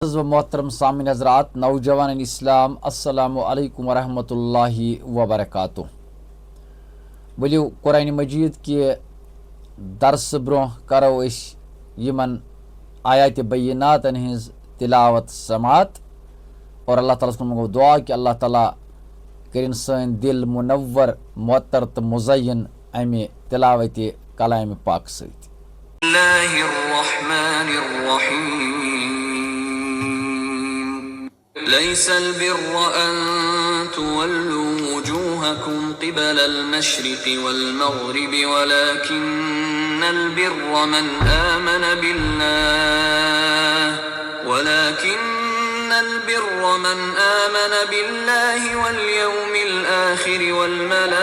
व मोहतरम सामिन हज़रात नौजवान इस्लाम अस्सलामु अलैकुम वरहमतुल्लाहि वबरकातुह। वलियो कुरान मजीद के दर्स ब्रोह करो यमन आयात बैयिनातन हिंज तिलावत समात और अल्लाह ताला से मंगो दुआ कि अल्लाह ताला करिन सन दिल मुनव्वर मुअत्तर तो मुज़य्यन अमे तिलावत कलाम पाक सत। ليس البر أن تولوا وجوهكم قبل المشرق والمغرب ولكن البر من آمن بالله واليوم الآخر والملائكة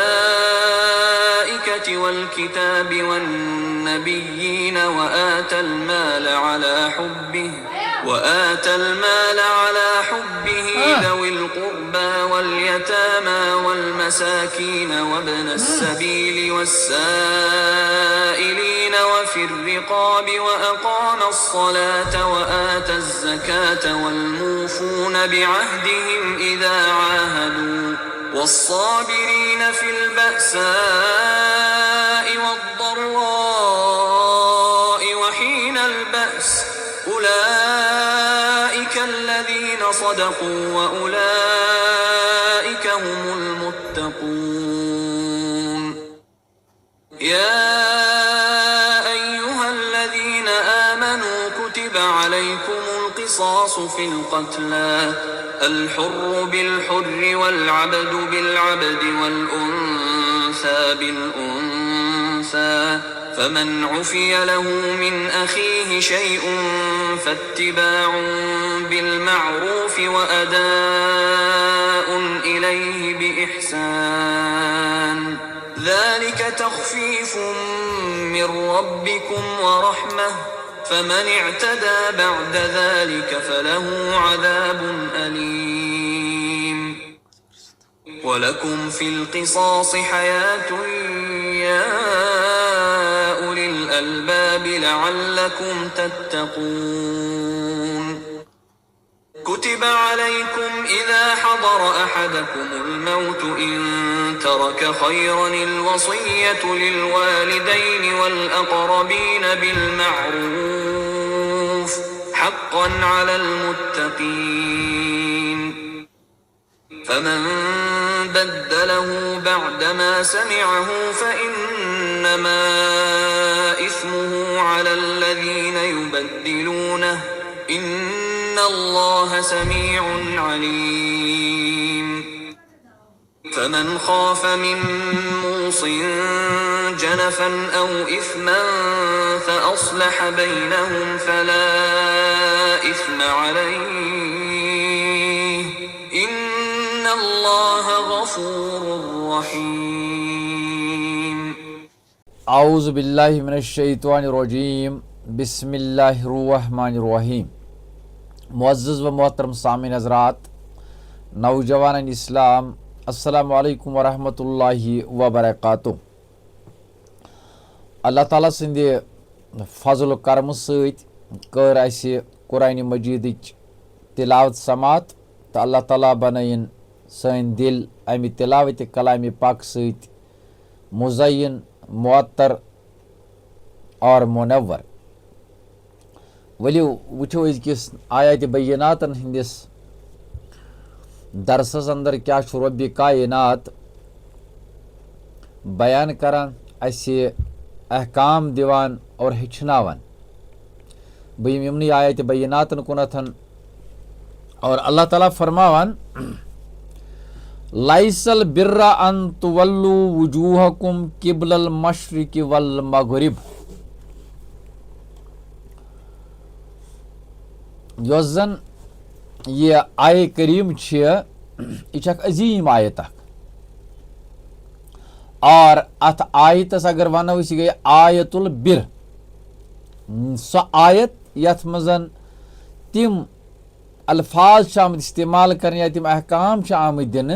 والكتاب والنبيين وآتى المال على حبه ذوي القربى واليتامى والمساكين وابن السبيل والسائلين وفي الرقاب وأقام الصلاة وآتى الزكاة والموفون بعهدهم إذا عاهدوا والصابرين في البأساء والضراء وحين البأس أولئك الذين صدقوا وأولئك هم المتقون. يا أيها الذين آمنوا كتب عليكم القصاص في القتلى الحر بالحر والعبد بالعبد والأنثى بالأنثى فمن عفي له من أخيه شيء فاتباع بالمعروف وأداء إليه بإحسان ذلك تخفيف من ربكم ورحمة فمن اعتدى بعد ذلك فله عذاب أليم. ولكم في القصاص حياة يا أولي الألباب لعلكم تتقون. كتب عليكم إذا حضر أحدكم الموت إن ترك خيرا الوصية للوالدين والأقربين بالمعروف حقا على المتقين. فمن بدله بعدما سمعه فإنما إثمه على الذين يبدلونه إن الله سميع عليم. فمن خاف من موص جنفا أو إثما فأصلح بينهم فلا إثم عليه إن الله غفور رحيم. औज़ु बिल्लाहि मिनश्शैतानिर्रजीम बिस्मिल्लाहिर्रहमानिर्रहीम। मुअज़्ज़ज़ व मोहतरम सामिन हज़रात नौजवान इस्लाम अस्सलामु अलैकुम वरहमतुल्लाहि वबरकातुह। अल्लाह ताला सिंद फजल करम सत कर असे कुरान मजीदिच तिलावत समात तो अल्लाह ताला बनयन सन दिल अमि तिलावत कलाम पाक सत मुज़य्यन मुअत्तर और मुनव्वर। वलियो वुचो अज़किस आयात बैयिनातन हिंदिस दरसस अंदर क्या रब्बि कायनात बयान करान असे अहकाम दिवान और हेचनावान बयम यमनी आयत बैयिनातन कुनथन और अल्लाह ताला फरमावान लाइसल बिर्रा अन तुवल्लु वुजूहकुम किबलल मशरिक़ि वल मग़रिब। यस जन ये आय करीम यह अजीम आयत और अथ आयतस अगर वनो गई आयतुल बिर सो आयत यथ मजन तिम अल्फाज आमद इस्तेमाल कर या तिम अहकाम आमद दिन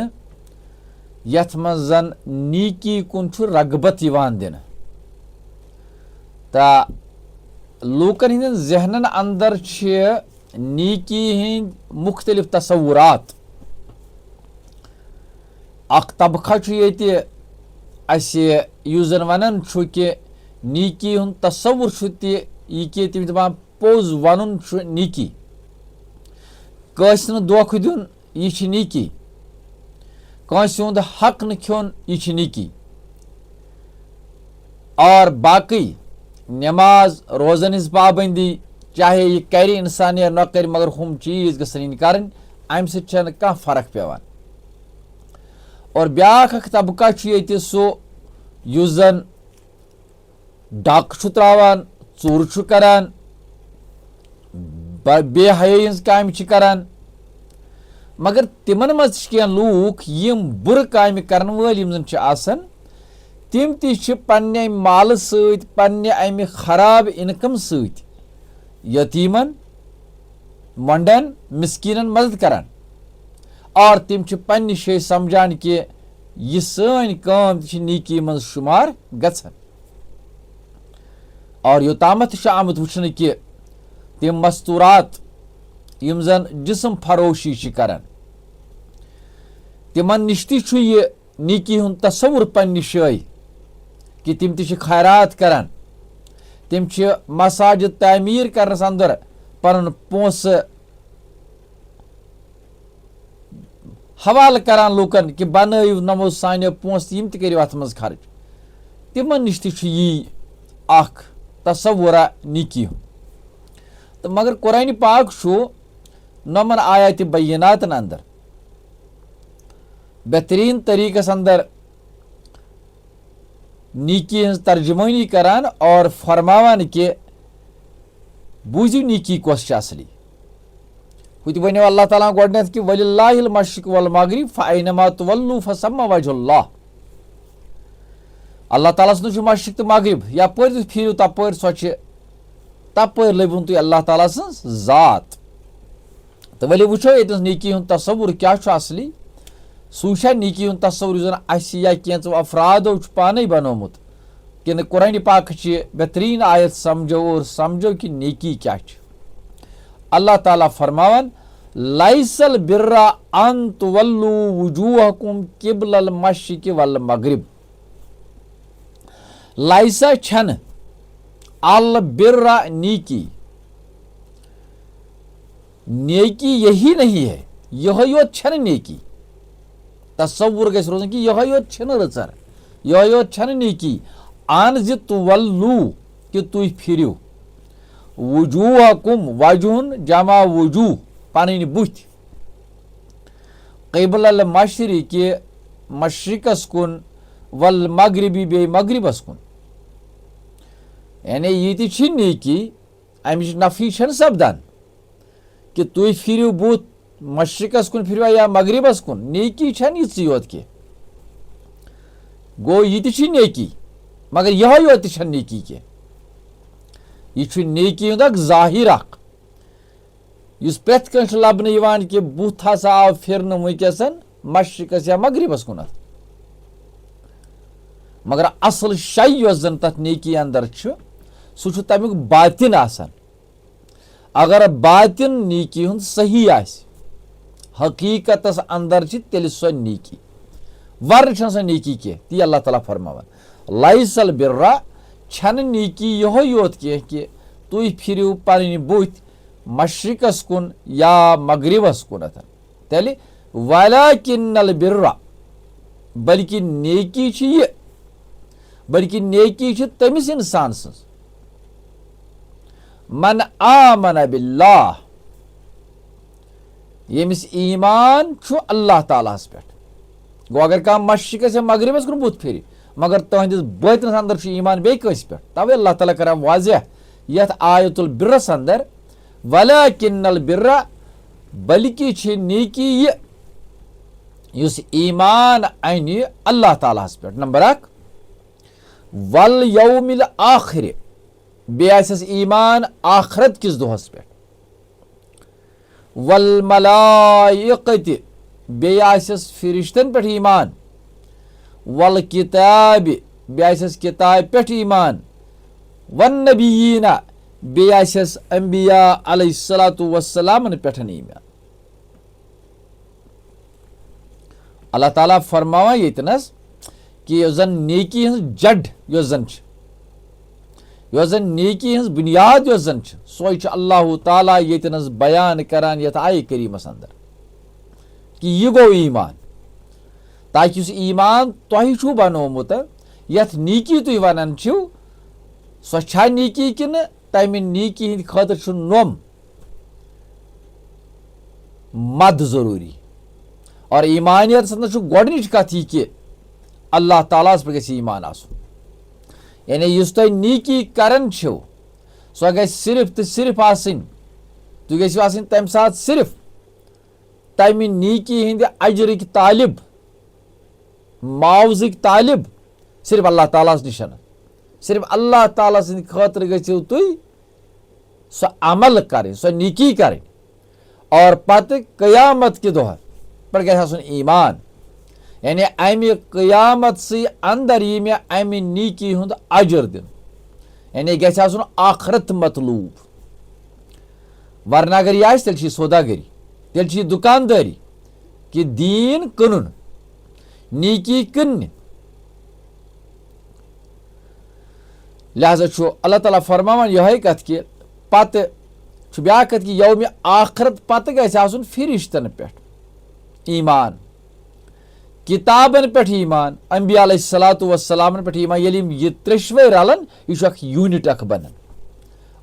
यथ मजन नीकी कुन रगबत दिन ता लूकन हंदन जहनन अंदर नीकी हिंद मुख्तलिफ तसव्वुरात। अख तबका ये युस जन वनान कि नीकी हुंद तसव्वुर कि तम दपान पोज वन नीकी, कंस न धोखा दिन यह नीकी, कंस हुंद हक न खोन यह नीकी, और बाकी नमाज रोजन हिज पाबंदी चाहे यह कर इंसान या न कर मगर हम चीज गसन कर अम सह फर्क पेवान। और ब्याख तबका ये सो युस जन डाक त्रावान, चूर करान, बेहयाई हज काम करान, मगर तिमन मज कह लूख यम बुर काम करन वल यम जन आसन तिम ति पन्ने माल सत पन्ने अमि खराब इनकम सत यतीमन मंडन मिस्कीनन मदद करान, और तिम पन्ने शे समझान कि यह सन काम नीकी मज शुमार गछन। और योतामत आमुत वुचन कि तिम मस्तूरात यम जन जिस्म फरोशी करान तिमन निश यह नीकी हुंद तसव्वुर पन्ने शाय कि तिम ति खैरात करान, तिम मसाजिद तामीर करनस अंदर पन पोस हवाल करान लूकन कि बनयु नमो सानियो पोस यम तरियो अथ मज खर्च। तिमन निश यह अख तसव्वुरा नीकी तो मगर कुरान पाक नमन आयात बय्यनातन अंदर बेहतरीन तरीकस अंदर नीकी हज तर्जमानी करान और फरमावान कि बूझियो नीकी कस असली। हुत वनो अल्लाह ताला गोडनेथ कि वलिल्लाहिल मशरिक वल मगरिब फअयनमा तुवल्लू फसम्मा वजहुल्लाह। अल्लाह ताला सन मशरिक तो मगरिब यपर फिर तपर सो तपर लबुन तुम अल्लाह ताला सज जात। तो वली वुचो ये नीकी हुंद तसव्वुर क्या असली सूशा नीकी हुंद तसव्वुर जन अस या कैंचो अफरादो पाने बनोमुत कि कुरान पाक बेहतरीन आयत समझो और समझो कि नीकी क्या। अल्लाह ताला फरमावन लाइसल बिर्रा अन तुवल्लू वुजूहकुम किबलल मशरिक वल मगरिब। लाइसा छन अल बिर्रा नीकी, नेकी यही नहीं है, यह योत छन नेकी। तसव्वुर गस रोजन कि यह योत छन रचर, यह योत छन नेकी आन जि तुवल्लू कि तुई फिरियो वुजूहकुम वजून जमा वुजूह पन बुथ क़िबलल मशरिक मशरिकस कुन वल मगरिबी बे मगरिबस कुन। यानी ये नेकी अमिच नफी सपदान कि तुई फिरियो बुथ मशरिकस कुन फिरवा या मगरिबस कुन, नेकी छन यी योत के गो ये नेकी मगर यह योत छन नेकी के यह नेकी हुंद जाहिर इस प्रेथ कस लबन कि बुथ हसा आव फिर वनकसन मशरिकस या मगरिबस कुन, मगर असल शाय जन तथ नेकी अंदर सह तमिक बातिन आसान। अगर बातिन नेकी हुंद सही आस हकीकतस अंदर तेल सो नेकी वर सो नेकी के ती अल्लाह ताला फरमावन लाइसल बिर्रा छन नीकी यह योत कि तुई फिरियो पन बुथ मशरिकस कुन या मगरिबस कुन तेल वलाकिन्नल बिर्रा बल्कि नेकी ये बल्कि नेकी तमिस इंसान सज मन आमन बिल्लाह यमिस ईमान अल्लाह तालास पे। गो अगर कह मशरिकस या मगरिबस कुन बुथ फिर मगर तुहदिस बतनस अंदर ईमान बे कस पे तवे अल्लाह ताला कर वाज़ह यथ आयतुल बिर्रस अंदर वलाकिन्नल बिर्रा बल्कि नेकी ये युस ईमान अन अल्लाह तालास पे। नंबर 1 वल यौमिल आखिर बेस ईमान आखरत किस दोहस पे। वल मलाइकत बेस फिरिश्तन पे ईमान, वल किताब बेस किताब पे ईमान, वन नबीना बेय आसेस अंबिया अलैहिस्सलातु वस्सलामन पेठन ईमान। अल्लाह ताला फरमावा येतनस कि यस जन नेकी हज जड यस जन नेकी हज बुनियाद यस जन सोय अल्लाह ताला येतनस बयान करान यथ आय करीमस अंदर कि यह गो ईमान, ताकि उस ईमान तुह छु बनोमुत यथ नीकी तुह वनान छु सो छा नीकी किन तमि नीकी हिंद खातिर छु नोम मद जरूरी। और ईमानियत अंदर गोडनिच कथ यह कि अल्लाह ताला पे गि ईमान आसुन, यानी युस तुह नीकी करन छो सो गि सिर्फ तो सिर्फ आसिन, तुह गो आसिन तम साथ सिर्फ तमि नीकी हिंद अजरिक तालिब मुआवजिक तालिब सिर्फ अल्लाह ताला निशन, सिर्फ अल्लाह ताला सद खातिर गो तुह सो अमल कर सो नीकी कर, और पत कयामत के दोह पर गो ईमान, यानी अमि कयामत से अंदर यी मे अमि नीकी हुंद अजर दिन, यानी गो आखरत मतलूब। वरना अगर यह तेल सौदागरी, तेल दुकानदारी कि दीन कनुन नीकी कन। लिहाजा अल्लाह ताला फरमावन यह कथ कि पत ब्या कथ कि यौम आखरत पत गन फिरिश्तन पे ईमान, किताबन पे ईमान, अंबिया अलैहिस्सलातु वस्सलामन पे ईमान। ये त्रेशवे रलन यह यूनिट अख बनन।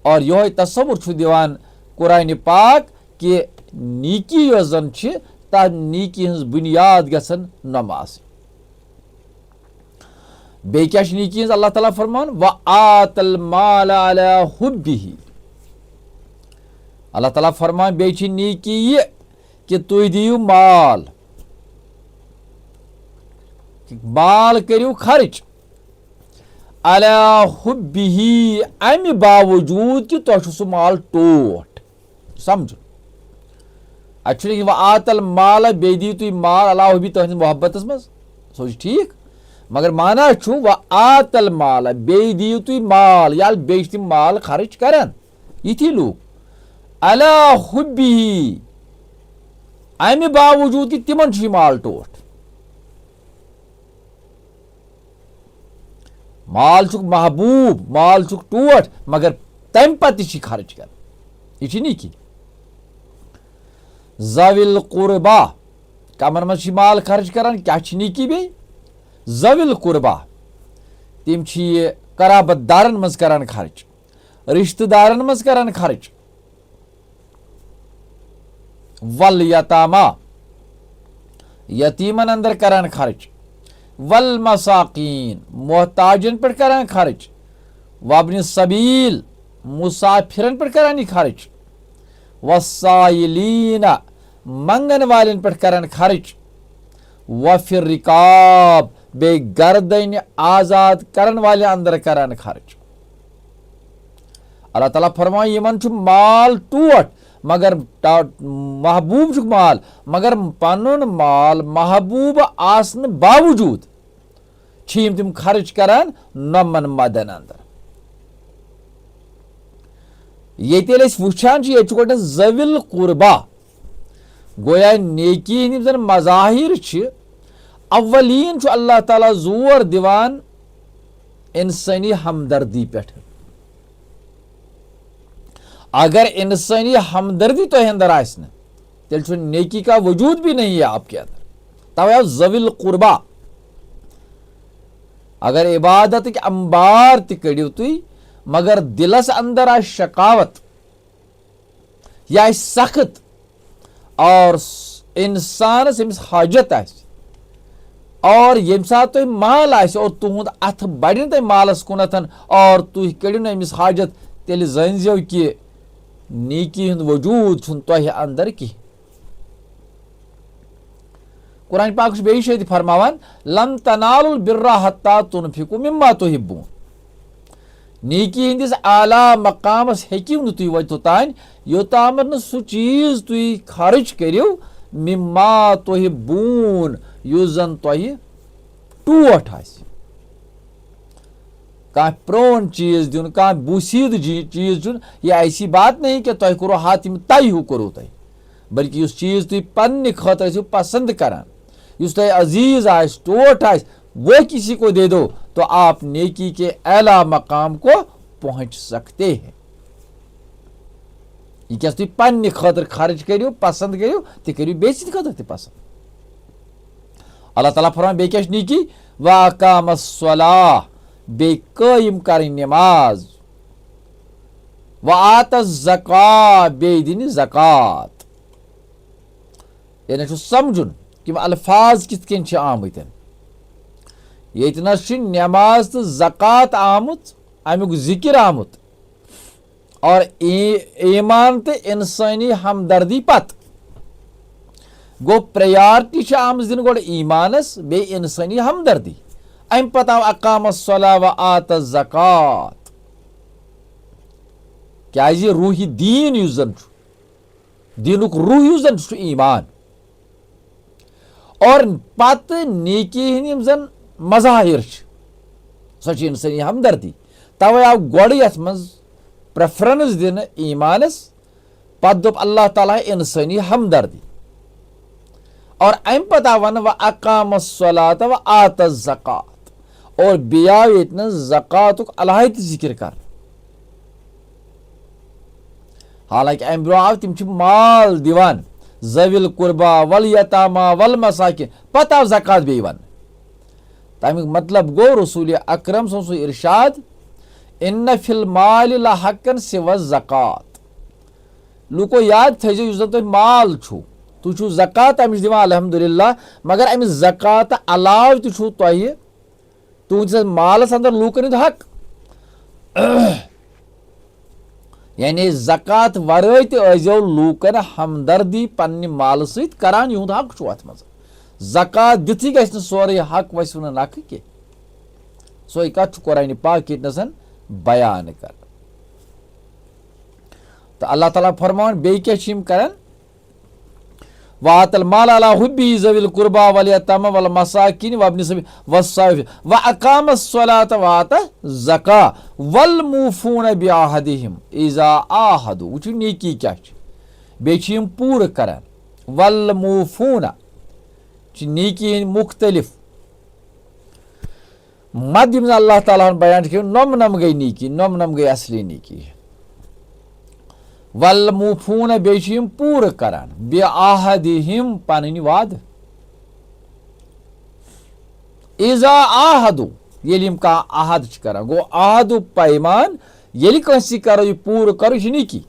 और यह तस्वुर दिवान कुरान पाक कि नीकी यस जन तथ नीकी हज बुनियाद गसन नमाज। बे क्या नीकी हज अल्लाह ताला फरमान व आतल माल अला हुब्बिही। अल्लाह ताला फरमान बे नीकी ये कि तुह दियो माल, माल करियो खर्च अला हुब्बिही अमि बावजूद कि तुह सह माल टोट। समझ अच्छे व आतल माल बे दियो तुह माल अला हुब्बी तुहद मोहब्बत मज, सो ठीक, मगर माना छु व आतल माल बे दियो तुह माल याल बे तिम माल खर्च करन इथी लोग अला हुब्बिही अमि बावजूद कि तिमन छु माल टोट। माल छुक महबूब, माल छुक टोट, मगर तम पत खर्च कर, यह नीकी। ज़विल कुरबा कमन मज माल खर्च करान क्या नीकी बे ज़विल कुरबा तिम कराबत दारन मज करान खर्च, रिश्तेदारन मज करान खर्च। वल यतामा यतीमन अंदर करान खर्च, वल मसाकीन मोहताजन पर करान खर्च, वब्न सबील मुसाफिरन पर करान खर्च, वसाइलीन मंगन वालन पर करान खर्च, वफिर रिकाब बे गर्दन आजाद करन वाले अंदर करान खर्च। अल्लाह ताला फरमाए यमन छु माल टोट मगर महबूब छु माल, मगर पनुन माल महबूब आसन बावजूद छीम तिम खर्च करान नमन मदन अंदर। ये वुचान ये ज़विल कुरबा गोया नेकी हिंद जन मज़ाहिर अव्वलीन अल्लाह ताला जोर दिवान इंसानी हमदर्दी पे। अगर इंसानी हमदर्दी तो अंदर आसन तेल नेकी का वजूद भी नहीं है आपके अंदर, तब आप ज़विल कुरबा। अगर इबादत के अंबार तड़ियो तुई मगर दिलस अंदर आ शकावत या सख्त और इंसान अमिस हाजत और यम सात तुम माल और तुंद अथ बढ़ तुम मालस कुनथन और तुह कड़ियो न अमिस हाजत, तेल जानजो कि नीकी हुंद वजूद छुन तुह अंदर कह। कुरान पाक बेशे फरमावान लन तनालुल बिर्रा हत्ता तुनफिकु मिम्मा तुहिब्बून। नीकी हिंदिस आला मकामस हेकिव न तुह वतोतान योताम न सु चीज तुह खर्च करियो मिम्मा तुहिब्बून युस जन तुह टोट आसि। कह प्रोन चीज दिन कह बूसीद चीज दिन यह ऐसी बात नहीं कि तुम करो हाथ तय हूँ करो तुम बल्कि उस चीज तुम पन्ने खतर पसंद करान उस तुम अजीज आस टोट आस वो किसी को दे दो तो आप नेकी के आला मकाम को पहुंच सकते हैं। यह क्या तुम पन्ने खतर खर्च करो पसंद करो तो करो बेस खतर ते पसंद। अल्लाह ताला फरमान बे क्या नेकी वाकामस्सलाह बे कायम कर नमाज व आतस ज़कात बे दिन ज़कात। यानी समझुन कि अल्फाज कित कन आमत ये नमाज तो ज़कात आमुत अमुक जिक्र आमुत और ईमान तो इंसानी हमदर्दी पत गो प्रायोरिटी आम दिन गो ईमानस बे इंसानी हमदर्दी अम पत आव अकामस्सलाह व आतस ज़कात क्या रूही दीन युस जन दीनुक रूह युस जन ईमान और पत नेकी हन जन मज़ाहिर सो इंसानी हमदर्दी तवे आव गोड़ यथ मज प्रेफरेंस दिन ईमानस पत दोप अल्लाह ताला इंसानी हमदर्दी और अम पत वन व अकामस्सलात व आतस ज़कात और बियाव ये ज़कातुक अलहद जिक्र कर। हालांकि अम ब्रो आव तिम माल दिवान ज़विल कुर्बा वल यतामा वल मसाकिन पत आव ज़कात बे वन तमिक मतलब गो रसूल अकरम सो इरशाद इन्न फिल माल ला हक्कन सिवा ज़कात। लुको याद थो युस तुम माल छु तु छु ज़कात अमिस दिवान अल्हम्दुलिल्लाह मगर अमिस ज़कात अलाव छु तुह तुंस मालस अंदर लूकन हक यानी ज़कात वरय तजो लूकन हमदर्दी पन्ने माल सत करान युद हक छु अथ मज ज़कात दिथी गछ सोरे हक वस नख के सो कत कुरान पाक नसन बयान कर। तो अल्लाह ताला फरमान बे क्या करन वातल माल अला हुब्बी ज़विल कुर्बा वल यतामा वल मसाकिन व इब्न सबील वस्साइफ व अकामस्सलात व आतस ज़का वल मूफून बिअहदिहिम इज़ा आहदु वुचु नेकी क्या बे पूर करन वल मूफून नेकी मुख्तलिफ मध्यम अल्लाह ताला बयान नम गई नेकी नम गई असली नेकी वल मूफून बे पूर करान बिअहदिहिम पन वाद इज़ा आहदु ये कह आहद करान गो आहदु पैमान ये कंसी करो यह पूर करो यह नेकी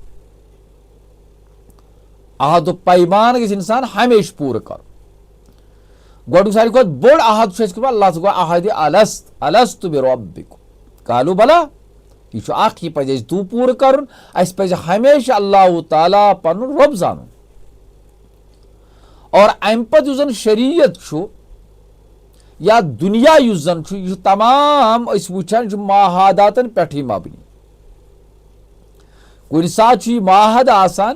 आहदु पैमान गि इंसान हमेशा पूर करो गोड़ सारी खुद बोड़ आहद अल्लाह गो आहद अलस्त बिरब्बिकुम कालू भला यह पज तू पूर कर पज हमेशा अल्लाह ताला पन रब जान और अम पत जन शरीयत या दुनिया युस जन यह तमाम वुचान माहादातन पे मबनी कुन सात माहद आसान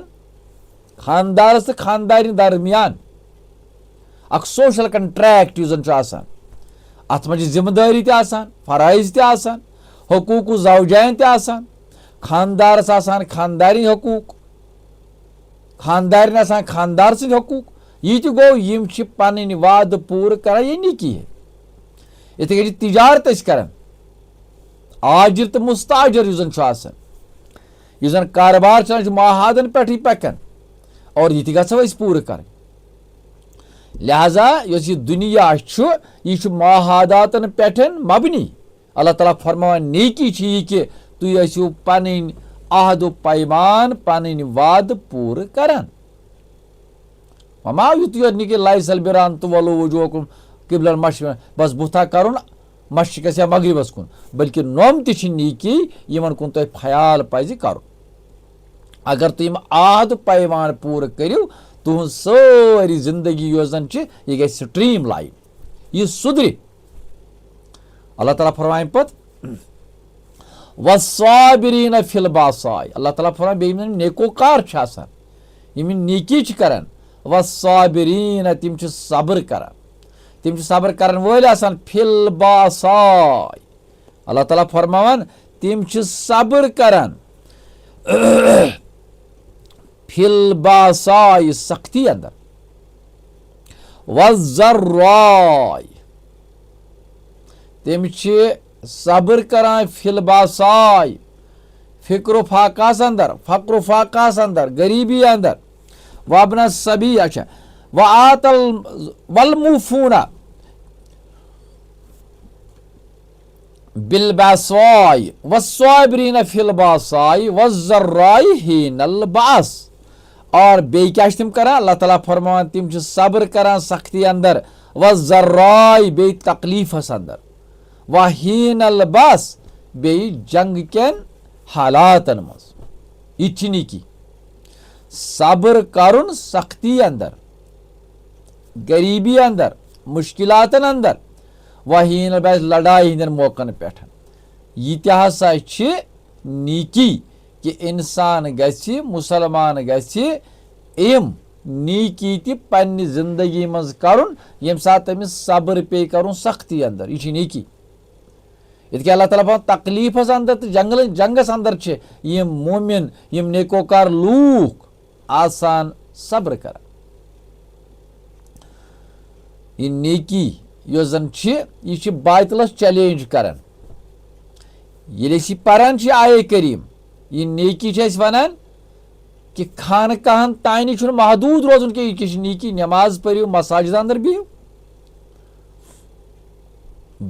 खानदारस तो खानदारिन दरमियान अख सोशल कंट्रैक्ट युस जन आसान अत मज जिम्मेदारी आसान फराइज आसान हकूक ज़ौजाइन आसान खानदारस आसान खानदारी हकूक खानदारिन आसान खानदार सद हकूक यह गो यम पन वाद पूर कर यह नेकी है। इथे कन तिजारत कर आजिर तो मुस्ताजिर युस जन यह जन कारोबार चलान माहादन पे पकन और यह गो पूर कर लिहाजा यह दुनिया यह माहादातन पे मबनी अल्लाह ताला फरमान नेकी कि तुम पन आहद पैमान पन वाद पूर करान ममाव युत योत कि लाइसल बिरान तो वलो वजूहकुम किबलन मशरिक बस बुथा करुन मशरिकस या मगरिबस कुन बल्कि नोम ती नेकी यमन कुन तुम ख्याल पज कर अगर तुम आहद पैमान पूर करू तुह सारी जिंदगी योजन यह गई स्ट्रीम लाइन यह सुधर। अल्लाह ताला फरमाए पत वस्साबिरीन फिल बासाय अल्लाह ताला फरमाए बे नेकोकार यम नेकी करान वस्साबिरीन तिम सब्र करान तिम सब्र करन वल आसान फिल बासाय अल्लाह ताला फरमावन तिम छ सब्र करान फिल बासाय सख्ती अंदर वज़र्राय तिम छ सब्र करान फिल बासाय फिक्र फाकास अंदर फक्र फाकास अंदर गरीबी अंदर वबना सभी अच्छा व आतल वलमुफूना बिलबासाय वस्साबिरीन फिल बासाय वज़र्राय हिनल बास और बे क्या तिम करान अल्लाह ताला फरमान तिम छ सब्र करान सख्ती अंदर वज़र्राय बे तकलीफस अंदर व हिनल बास बे जंग केन हालातन मज यह की सब्र करुन सख्ती अंदर गरीबी अंदर मुश्किलातन अंदर वहीन लड़ाई हंदन मौकन पे यह हसा नीकी कि इंसान गि मुसलमान गम नीकी तन्ने जिंदगी मज करुन यम सात तमिस सब्र पे करुन सख्ती अंदर यह नीकी इतके अल्लाह ताला तकलीफस अंदर तो जंगस अंदर यम मोमिन यम नेकोकार लूख आसान सब्र कर यह नेकी यो जन यह बातिलस चैलेंज करान ये पारान आये करीम यह नेकी वनान कि खान कहन तानी महदूद रोजन के यह नेकी नमाज पढ़ो मसाजिद अंदर बिहू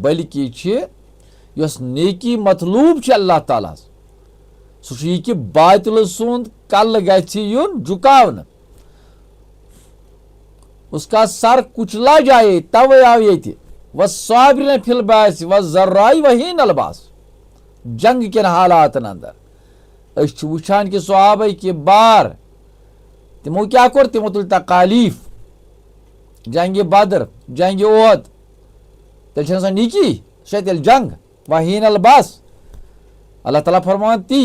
बल्कि यस नेकी मतलूब अल्लाह ताला सह कि बातिल सुंद कल गुन झुकावन उसका सर कुचला जाए तब आव ये वस्साबिरीन फिल बास वज़र्राय वहीनल बास जंग के हालातन अंदर वुचान कि सहाबा कि बार तिमो क्या कोर तिमो तुल तकालीफ जंग बदर जंग ओहद तेल नीकी तेल जंग वहीनल बास अल्लाह ताला फरमान ती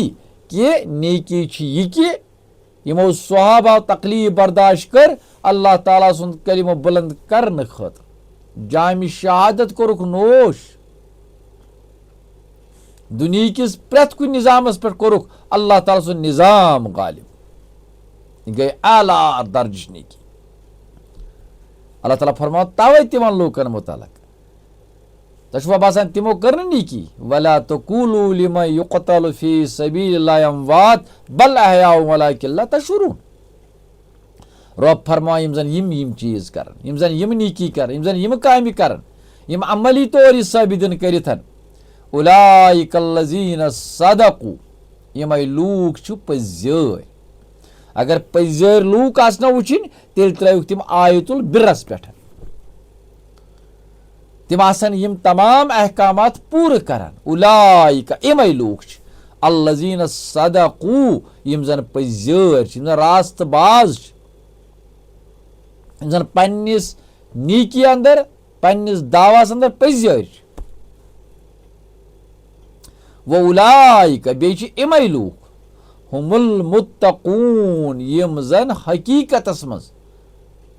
कि नेकी यह कि यमो सहाबा तकलीफ बर्दाश्त कर अल्लाह ताला सुंद कलिमा बुलंद करने खतर जाम शहादत कोरुक नोश दुनिया किस प्रत कुछ निजामस पे कोरुक अल्लाह ताला सुंद निजाम गालिब गए आला दर्ज नेकी अल्लाह ताला फरमाओ तवे तिमन लोकन मुतालक तशवा बासान तिमो करने नेकी वला तकुलू लिमा युक़तलु फी सबीलिल्लाहि अमवात बल अहयाउ वलाकिन ला तशउरून रब फरमाए यम जन चीज कर यम जन यम नीकी कर यम जन यम कामि कर यम अमली तौर साबिदन करिथन उलाइकल्लज़ीन सदकू यमै लूक छु पज़्यर अगर पज़्यर लूक आसना वुचिन तेल त्रैउक तिम आयतुल बिरस पेठ तिम आसन यम तमाम अहकामात पूरे करन उलाइका यमै लूक छु अल्लज़ीन सदकू यम जन पज़्यर यम जन रास्त बाज जन पन्निस नीकी अंदर पन्निस दावास अंदर पज़्यर वो उलाइका बेच इमै लूक हुमुल मुत्तकून यम जन हकीकतस मज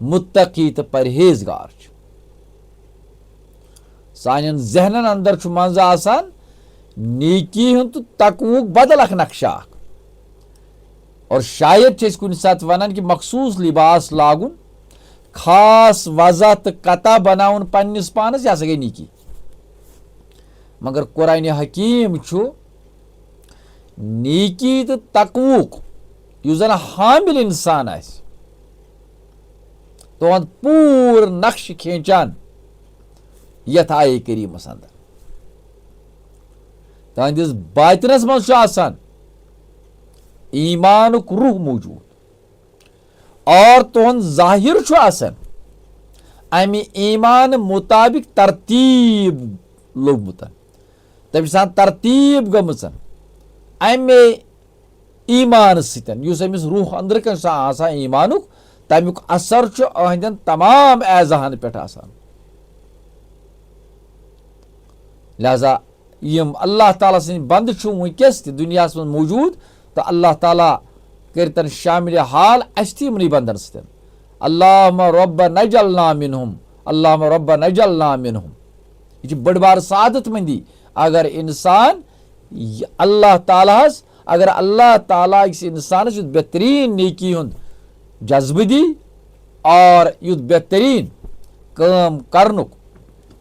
मुत्तकी तो परहेजगार सानन जहनन अंदर छु मंज आसान नीकी हुन तो तकवुक बदल अख नक्शा और शायद छे कुन साथ वनान कि मखसूस लिबास लागुन खास वजह तो कता बनाउन पन्निस पानस यह गई नीकी मगर कुरान हकीम छु नीकी तो तकवुक यु जन हामिल इंसान आस तुहद पूर नक्श खींचान यथ आये करीमस अंदर तुहदिस बातिनस मज आसान ईमानुक रूह मौजूद और तुहद जाहिर छु आसान अमि ईमान मुताबिक तरतीब लोगमुत तम तरतीब गमचन अमे ईमान सतन अमिस रूह अंदर कन आसान ईमानुक तमुक असर छु अहदन तमाम एजाहन पे आसान लिहाजा यम अल्लाह ताला सिंद बंद छु वुनकस दुनिया में मौजूद तो अल्लाह ताला करतन शामिल हाल अमन बंदन सतन अल्लाहुम्मा रब्बा नजलना मिनहुम अल्लाहुम्मा रब्बा नजलना मिनहुम यह बड़ बार सादत मंदी अगर इंसान अल्लाह तालास अगर अल्लाह ताला इस इंसानस युत बेहतरीन नेकी हुंद जज्ब दी और युत बेहतरीन काम करनुक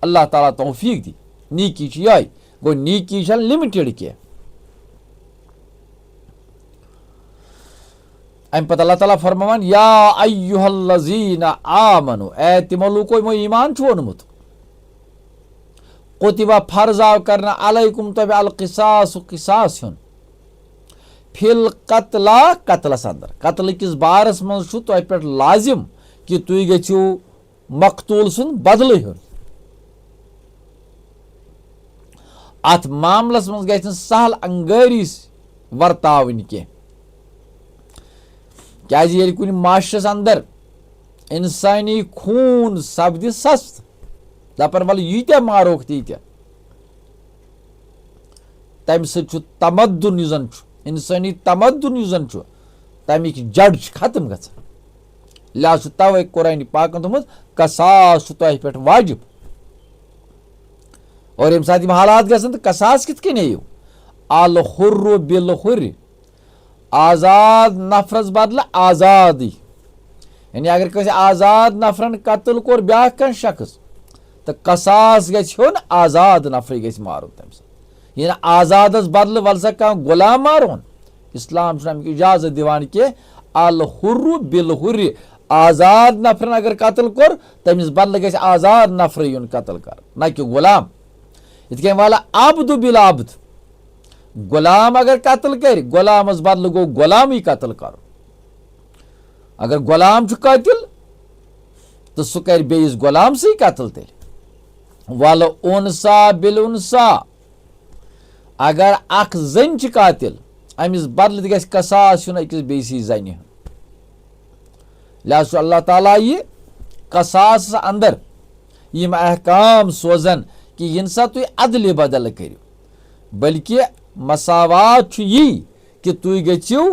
अल्लाह ताला तौफीक दी नेकी यह गो नेकी लिमिटेड कह अम पत अल्लाह ताला फरमान या अय्युहल्लज़ीना आमनु ए तिमो लूको यमो ईमान छु ओनमुत कुतिबा फर्जाव करना अलैकुम तबे अल क़िसास क़िसास हुन फिल कत्ला कत्लस अंदर कत्ल किस बारस मं छु तोह पे लाजिम कि तुई गछियो मकतूल सुन बदल हुन अत मामलस मं गछ सहल अंगारी वर्तावन के क्या कुन माशरस अंदर इंसानी खून सपद सस्त दपन वल यीत्या मारोक तीत्या तम सु तमद्दुन युजन इंसानी तमद्दुन युजन तमिक जड़ खत्म ग लिहाज तवे कुरान पाकन थोमुत कसास तह पे वाजिब और यम साथ हालात गसन तो कसास कित कन हेयू अल हुर्र बिल हुर्र आजाद नफरस बदल आजादी यानी अगर कस आजाद नफरन कत्ल कोर ब्या कह शख्स तो कसास गन आजाद नफर ग मारुन तम यानी आजादस बदल वल सा कह गुलाम मारोन इस्लाम इजाजत दिवान के अल हुर्र बिल हुर्र आजाद नफरन अगर कत्ल कोर तमिस बदल ग आजाद नफर युन कत्ल कर न कि गुलाम इत वाला आबद बिल आबद गुलाम अगर कत्ल कर गुलामस बदल गो गुलाम ही कत्ल कर अगर गुलाम कतिल तो सह कर बेस गुलाम से कत्ल तेल वल उनसा बिल उनसा अगर अख जन कातिल अमिस बदल ग कसास युन अकिस बेस जन लिहाज अल्लाह ताला ये कसास अंदर यम अहकाम सोजन कि इन सा तुम अदल बदल करो बल्कि मसावात यी कि तुम गो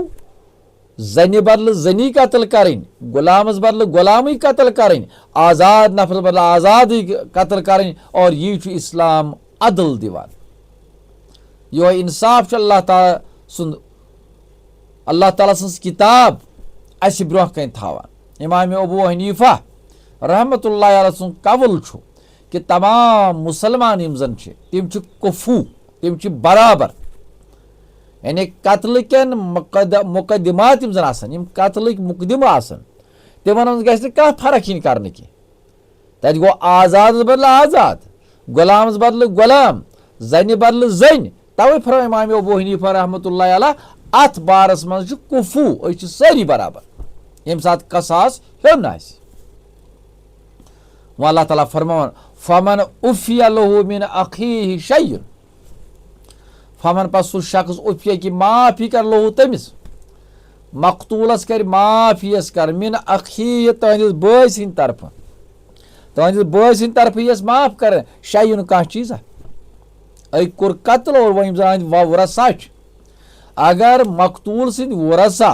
जन बदल जनी कत्ल करें गुलामस बदल गुलामी कत्ल करें आजाद नफर बदल आजाद कत्ल करें और ये इस्लाम अदल दिवान यो इंसाफ अल्लाह ताला सुन अल्लाह ताला सन्स किताब अस ब्रोह कन थावान इमाम अबू हनीफा रहमतुल्लाह अलैह सुन कवल छु कि तमाम मुसलमान यम जन तिम कुफू तिम बराबर यानी कत्ल केन मुकदमात यम जन आसन कत्ल मुकदम आसन तिमन गि कह फर्क ही कर तत गो आजाद बदल आजाद गुलामस बदल गुलाम जन बदल जन तवे फर इमाम अबू हनीफा रहमतुल्लाह अलैह अथ बारस मज कुफू सारी बराबर यम साथ कसास हेन अल्लाह ताला फरमान फमन उफिया लहु मिन अखीहि शैय्युन फमन पस सु शख्स उफिया कि माफी कर लहु तमिस मकतूलस कर माफियस कर मिन अखीहि तहनिस बॉय सिन तरफ यस माफ कर शैय्युन कह चीज कोर कत्ल और वही वरसा अगर मकतूल सिंद वरसा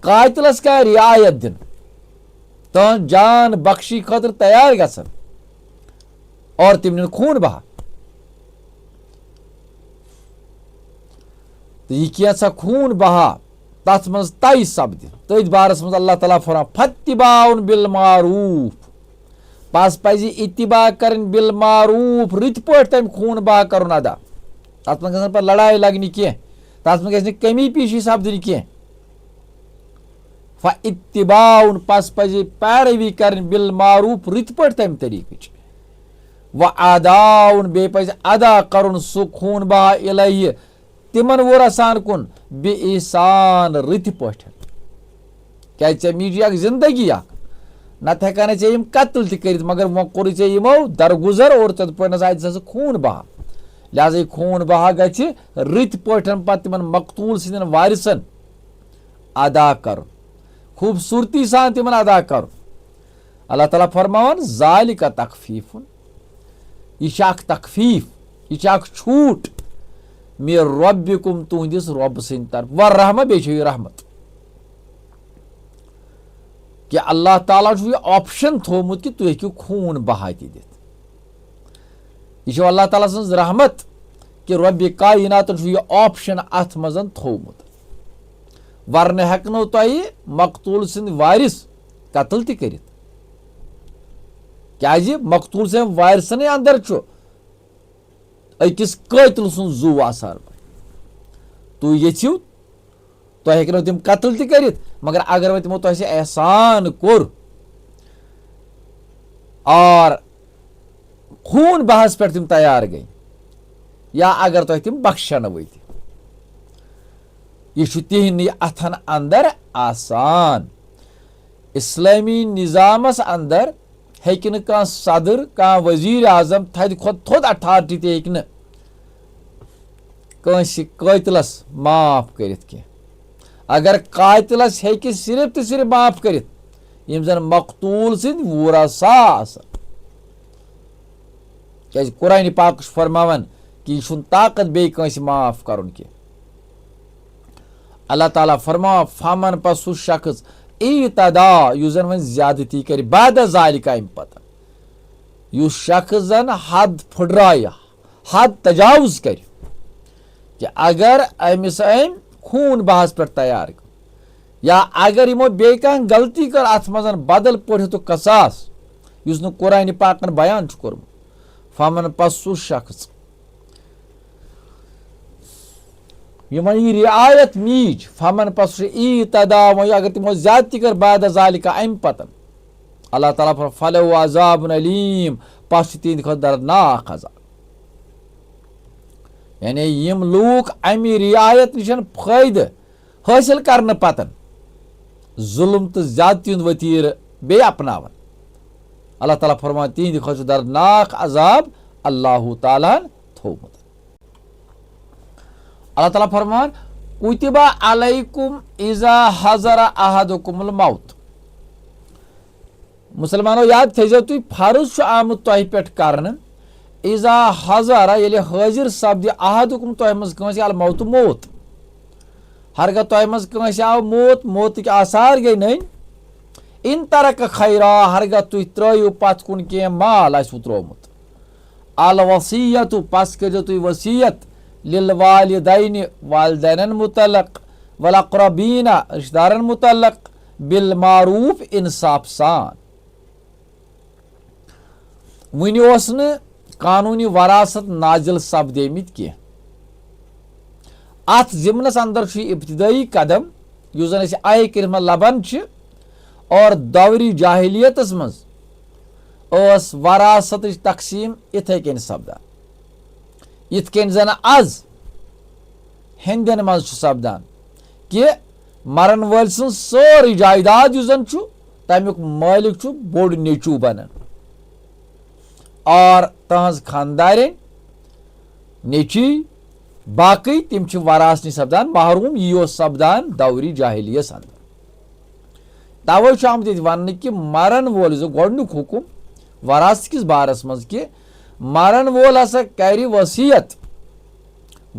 कातिलस का रियायत दिन तहन जान बख्शी खतर तैयार गसन और तिम खून बहा तो यह कैसा खून बहा तथ मज तय सपद तथ बारस मज अल्लाह ताला फरमा फत्तिबाउन बिल मारूफ पास पजी इत्तिबा करन बिल मारूफ रित पट तम खून बहा करुन अदा तथ मज गसन पर लड़ाई लगनी कह तथ मज गस कमी पीशी सपदन कह फ इत्तिबाउन पास पजी पैरवी करन बिल मारूफ रित पट तम तरीक व अदाउन बे पज अदा करुन सु खून बहा इलैहि तिमन वरसान कुन बे ihsan रित पट क्या चे मीडिया जिंदगी नत हेकान चे यम कत्ल त मगर वो कोर चे यमो दरगुजर और तत पनस आज खून बहा लिहाजा खून बहा गछ रित पटन पत तिमन मकतूल सिंदन वारिसन अदा कर खूबसूरती सान तिमन अदा कर अल्लाह ताला फरमान ज़ालिका तखफीफुन यह तखफीफ यह छूट मे रब्बिकुम तुहदिस रब सिंद तरफ व रहमा बे रहमत कि अल्लाह ताला ऑप्शन थोमुत कि तुम हेकू खून बहा दित यह अल्लाह ताला सन्ज रहमत कि रब्बि कायनातन यह ऑप्शन अथ मज थोमुत वरन हेकनो तोय मकतूल सिंद वारिस कत्ल त करित क्याज मकतूल सिंद वारिसन अंदर छु अकिस कातिल सुन जू आसार तु यछिव तो हेकनो तिम कत्ल त करित मगर अगर वह तिमो तोह एहसान कोर और खून बहस पे तिम तैयार गई या अगर तुम तिम बख्शन वत यह तिहंद अथन अंदर आसान इस्लामी निजामस अंदर हेकि कह सदर कह वजीर आजम थद खुद थोद अथॉरिटी ते हेकि कातिलस माफ करित के अगर कातिलस हेकि सिर्फ तो सिर्फ माफ करित यम जन मकतूल सिंद वुरसा क्या कुरान पाक फरमावन कि यह ताकत बे कंस माफ करुन के अल्लाह ताला फरमा फमन पस सु शख्स ईतदा युस जन वन ज्यादती कर बाद जालिका अम पत युस शख्स जन हद फुटराय हद तजावुज कर कि अगर अमिस खून बहस पे तैयार या अगर यमो बे गलती कर अथ मज बदल पढ़ तो कसास युस न कुरान पाकन बयान कोर्मुत फमन पस सु शख्स यमन यह रियायत मीज फमन पस ईतदा अगर तिमो ज्यादती कर बाद जालिका अम पतन अल्लाह ताला फर फलहु अज़ाबुन अलीम पस तीन खुद दर्दनाक अज़ाब यानी यम लूक अमि रियायत निशन फायद हासिल करने पतन जुल्म तो ज्यादती वतीर बे अपनावन अल्लाह ताला फरमान तीन खुद दर्दनाक अज़ाब अल्लाह ताला थोमुत अल्लाह ताला फरमान कुतिबा अलैकुम इज़ा हज़रा अहदुकुमुल मौत मुसलमानो याद थो तुम फर्ज आमुत तह पे कर इज़ा हज़रा ये हाजिर सपद अहदुकुम तह मज अल मौत मौत हरगा तह मज आव मौत मौत के आसार गई नन इन तरक खैरा हरगा तुम त्रो पत कुन कह माल आसो त्रोमुत अल वसीयत पस कर तुम वसीयत लिल वालिदैन वालिदैन मुतलक वल अक़रबीन रिश्तेदारन मुतलक बिल मारूफ इंसाफ सान वन कानूनी वरासत नाजिल सपदेमित कह अत जिमनस अंदर इब्तदाई कदम युस जन आय कर लबन और दौरी जाहिलियत मज वरासत तकसीम इथे कन सपदान इत कन जन आज हिंदन मज सपदान कि मरन वल सं सारी जायदाद युस जन तमुक मालिक बोड़ नेचू बनन और तहज खानदारिन नेची बाकी तिम वरासनी सपदान महरूम यो सपदान दौरी जाहिलियस अंदर तवे आमत ये वन कि मरन वोल गोडनुक हुकुम वरासत किस बारस मज कि मरन वोल हसा कर वसीयत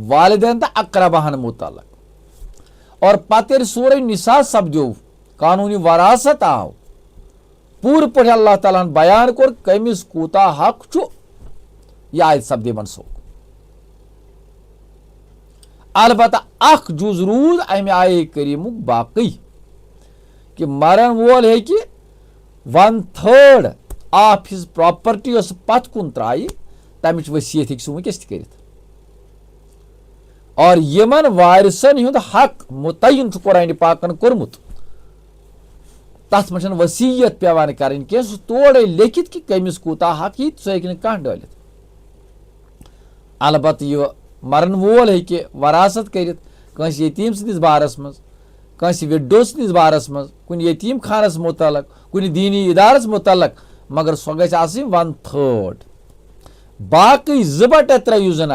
वालिदैन तो अकरबाहन मुतल्लक और पत सूरह निसा सपदो कानूनी वरासत आव पूर पे अल्लाह ताला बयान कोर कमिस कूता हक यह आयत सपदे मनसूख अलबत्ता अख जुज रूद अमे आय करीमुक बाकी कि मरन वोल है कि 1/3 ऑफ हिज प्रॉपर्टी पत कुन त्राय तमिच वसीयत हेक वस कर और यमन वारिसन हुंद हक मुतयन कुरान पाकन कोर्मुत तथ मन वसीयत पेवान कर तोड़े लिखित कि कमिस कूता हक यी सह हेक कह डालित अलबत्त यह मरन वोल है वरासत कर यतीम सदिस बारस मज कंस विडो सदिस बारस मज कुन यतीम खानस मुतलक कुन दीनी इदारस मुतलक मगर सह गई 1/3 बाकी 2/3 युस जन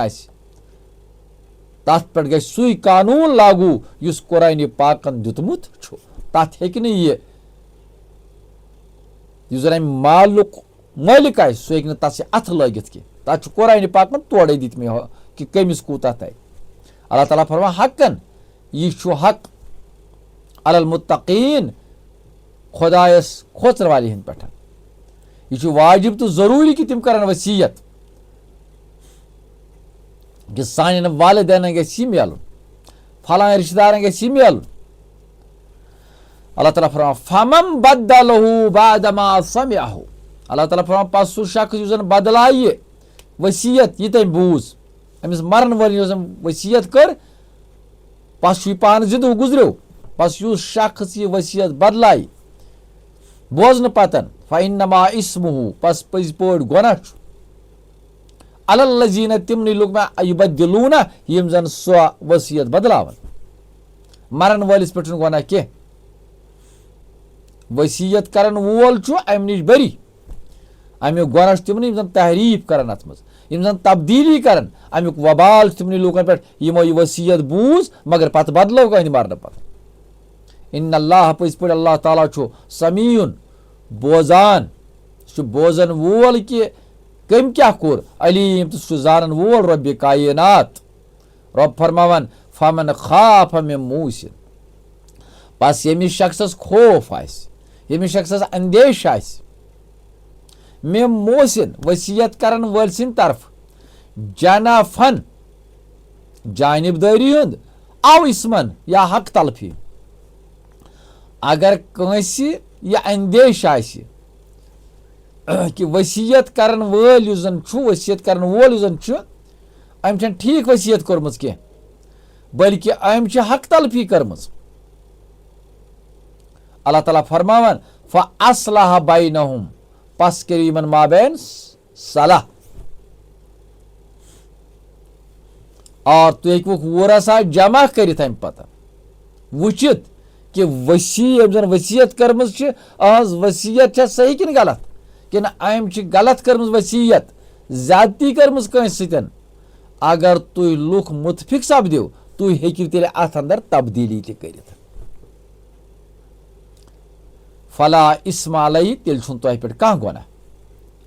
तथ पे गई सुई कानून लागू युस कुरान पाकन दुतमुत तथ हेक यह युस जन मालुक मालिक सह हेक तथ अथ लगित कह तथ कुरान पाकन तोड़े दित मे कि कमिस कूता तय अल्लाह ताला फरमा हकन यह हक अलल मुत्तकीन खुदायस खोचर वाले हंद पे यह वाजिब तो जरूरी कि तिम कर वसीयत कि सान वालिदैन गि मिलुन फलान रिश्तेदारन गि मिलुन अल्लाह ताला फरमान फमम बद्दलहु बादमा समिअहु अल्लाह ताला फरमान पस सु शख्स युस बदलाये वसीयत ये तम बूज अमिस मरन वाल वसीयत कर पस पान जिंद गुजरो पस युस शख्स ये वसीयत बदलाय बोजन पतन फइन्नमा इस्मुहु पस पज पड़ गुनाह अलल्लज़ीना तिमनी लोग में युबद्दिलूना यम जन सो वसीयत बदलावन मरन वालिस पे गुनाह के वसीयत करन वोल अम नश बरी अमुक गुनाह तिमन यम जन तहरीफ करन अत मज यम जन तब्दीली करन अमुक वबाल तिमन लोगन पे यमो यह वसीयत बूज मगर पत बदलो कह मरन पे इन्नल्लाह पज पे अल्लाह ताला समीउन बोजान बोजन वोल कि कम क्या कोर अलीम तो जान वोल रब कायनात रब फरमावन फमन खाफ में मूसिन बस यमिस शख्सस खौफ आस यमिस शख्सस अंदेश आस में मूसिन वसीयत करन वल सिन तरफ जनाफन जानिबदारी हुंद आव इसमन या हक तलफी अगर कंसी यह अंदेश आस कि वसीयत करन वल वसीयत करन वोल अम ठीक वसीयत कर्मज कह बल्कि अम हक तलफी कर्मज अल्लाह ताला फरमावन फ़अस्लह बैनहुम पस करियो यमन माबैन सलाह और तुम हेकवुक वोरसा जमा करित अम पता वुचित कि वसीयत कर्मज अहज वसीयत सही कि गलत कि अम गलत कर्मज वसीयत ज्यादती कर्मज कंस सतन अगर तुम लुक मुतफिक सपदो तुम हेकिव तेल अत अंदर तब्दीली त करित फला इस्मा अलैहि तेल छुन तुह पे कह गुनाह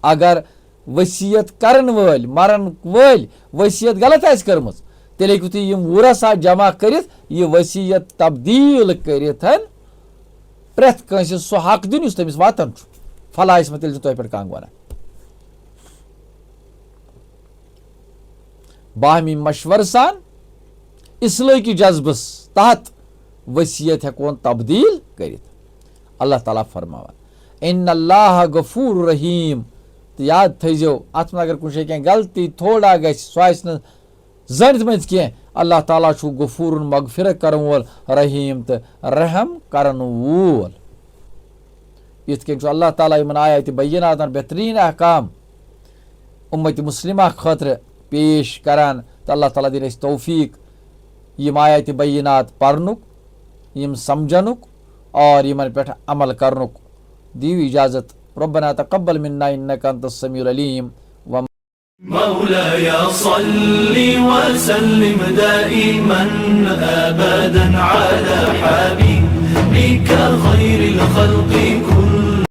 अगर वसीयत करन वल मरन वल वसीयत गलत आस कर्मज तेल हेकु तुम यम वुरसा जमा करित यह वसीयत तब्दील करित प्रेथ कंस सो हक दिन तमिस वातन फला इसमें तेल तुह पे कह गुनाह बाहमी मशवर सान इसलाकी जज्बस तहत वसीयत हेकोन तब्दील करित अल्लाह ताला फरमावन इन्नल्लाह गफूर रहीम तो याद थो अत में अगर कुछ क्या गलती थोड़ा गि सह जन मज कह अल्लाह ताला गफूर मगफिरत कर वोल रहीम तो रहम कर वोल इत कन अल्लाह ताला इन आयत बैनात बेहतरीन अहकाम उम्मत मुस्लिमा खतर पेश करान तो अल्लाह ताला दिन तौफीक यम आयत बैनात पर्नुक यम समझनुक और यमन पे अमल करनुक दीव इजाजत रब्बना तक़ब्बल मिन्ना इन्नका अंतस समीउल अलीम व مولاي صل وسلم دائما أبدا على حبيبك خير الخلق